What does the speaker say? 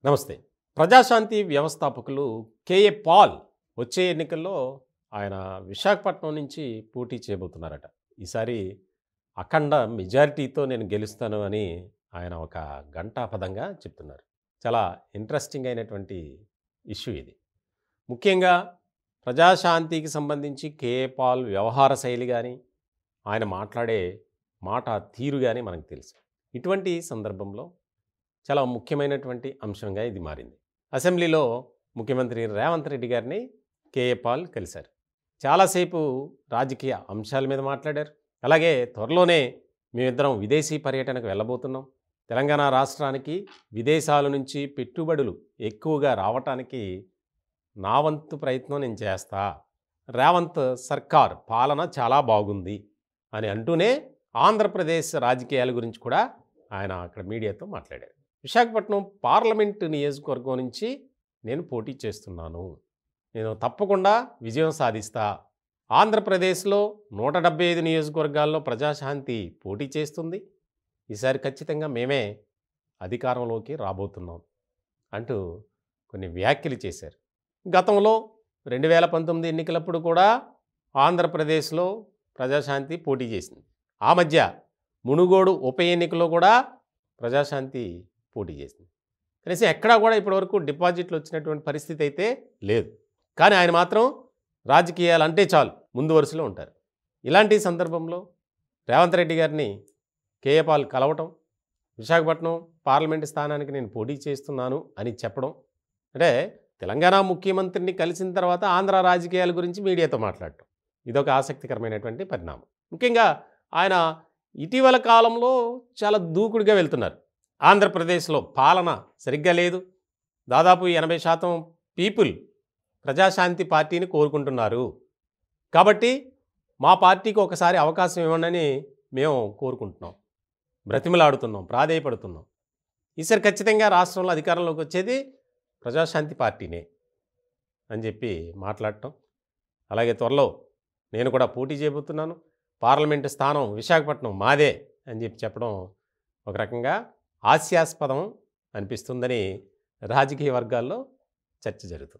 నమస్తే. ప్రజాశాంతి వ్యవస్థాపకులు KA Paul వచ్చే ఎన్నికల్లో ఆయన విశాఖపట్నం నుంచి పోటీ చేయబోతున్నారట. ఈసారి అఖండ మెజారిటీతో నేను గెలుస్తాను అని ఆయన ఒక ఘంటాపథంగా చెప్తున్నారు. చాలా ఇంట్రెస్టింగ్ అయినటువంటి ఇష్యూ ఇది. ముఖ్యంగా ప్రజాశాంతికి సంబంధించి కేఏ పాల్ వ్యవహార శైలి గాని, ఆయన మాట్లాడే మాట తీరు గాని మనకు తెలుసు. ఇటువంటి సందర్భంలో చాలా ముఖ్యమైనటువంటి అంశంగా ఇది మారింది. అసెంబ్లీలో ముఖ్యమంత్రి రేవంత్ రెడ్డి గారిని కేఏ పాల్ కలిశారు. చాలాసేపు రాజకీయ అంశాల మీద మాట్లాడారు. అలాగే త్వరలోనే మేమిద్దరం విదేశీ పర్యటనకు వెళ్ళబోతున్నాం. తెలంగాణ రాష్ట్రానికి విదేశాల నుంచి పెట్టుబడులు ఎక్కువగా రావటానికి నా వంతు ప్రయత్నం నేను చేస్తా. రేవంత్ సర్కార్ పాలన చాలా బాగుంది అని అంటూనే ఆంధ్రప్రదేశ్ రాజకీయాల గురించి కూడా ఆయన అక్కడ మీడియాతో మాట్లాడారు. విశాఖపట్నం పార్లమెంటు నియోజకవర్గం నుంచి నేను పోటీ చేస్తున్నాను. నేను తప్పకుండా విజయం సాధిస్తా. ఆంధ్రప్రదేశ్లో 175 నియోజకవర్గాల్లో ప్రజాశాంతి పోటీ చేస్తుంది. ఈసారి ఖచ్చితంగా మేమే అధికారంలోకి రాబోతున్నాం అంటూ కొన్ని వ్యాఖ్యలు చేశారు. గతంలో 2019 ఎన్నికలప్పుడు కూడా ఆంధ్రప్రదేశ్లో ప్రజాశాంతి పోటీ చేసింది. ఆ మధ్య మునుగోడు ఉప ఎన్నికలో కూడా ప్రజాశాంతి పోటీ చేసింది. కనీసం ఎక్కడా కూడా ఇప్పటివరకు డిపాజిట్లు వచ్చినటువంటి పరిస్థితి అయితే లేదు. కానీ ఆయన మాత్రం రాజకీయాలు అంటే చాలు ముందు వరుసలో ఉంటారు. ఇలాంటి సందర్భంలో రేవంత్ రెడ్డి గారిని కేఏ పాల్ కలవటం, విశాఖపట్నం పార్లమెంటు స్థానానికి నేను పోటీ చేస్తున్నాను అని చెప్పడం, అంటే తెలంగాణ ముఖ్యమంత్రిని కలిసిన తర్వాత ఆంధ్ర రాజకీయాల గురించి మీడియాతో మాట్లాడటం, ఇదొక ఆసక్తికరమైనటువంటి పరిణామం. ముఖ్యంగా ఆయన ఇటీవల కాలంలో చాలా దూకుడుగా వెళ్తున్నారు. ఆంధ్రప్రదేశ్లో పాలన సరిగ్గా లేదు. దాదాపు 80% పీపుల్ ప్రజాశాంతి పార్టీని కోరుకుంటున్నారు. కాబట్టి మా పార్టీకి ఒకసారి అవకాశం ఇవ్వండి మేము కోరుకుంటున్నాం, బ్రతిమలాడుతున్నాం, ప్రాధేయపడుతున్నాం. ఈసారి ఖచ్చితంగా రాష్ట్రంలో అధికారంలోకి వచ్చేది ప్రజాశాంతి పార్టీనే అని చెప్పి మాట్లాడటం. అలాగే త్వరలో నేను కూడా పోటీ చేయబోతున్నాను, పార్లమెంటు స్థానం విశాఖపట్నం మాదే అని చెప్పి చెప్పడం ఒక రకంగా హాస్యాస్పదం అనిపిస్తుందని రాజకీయ వర్గాల్లో చర్చ జరుగుతుంది.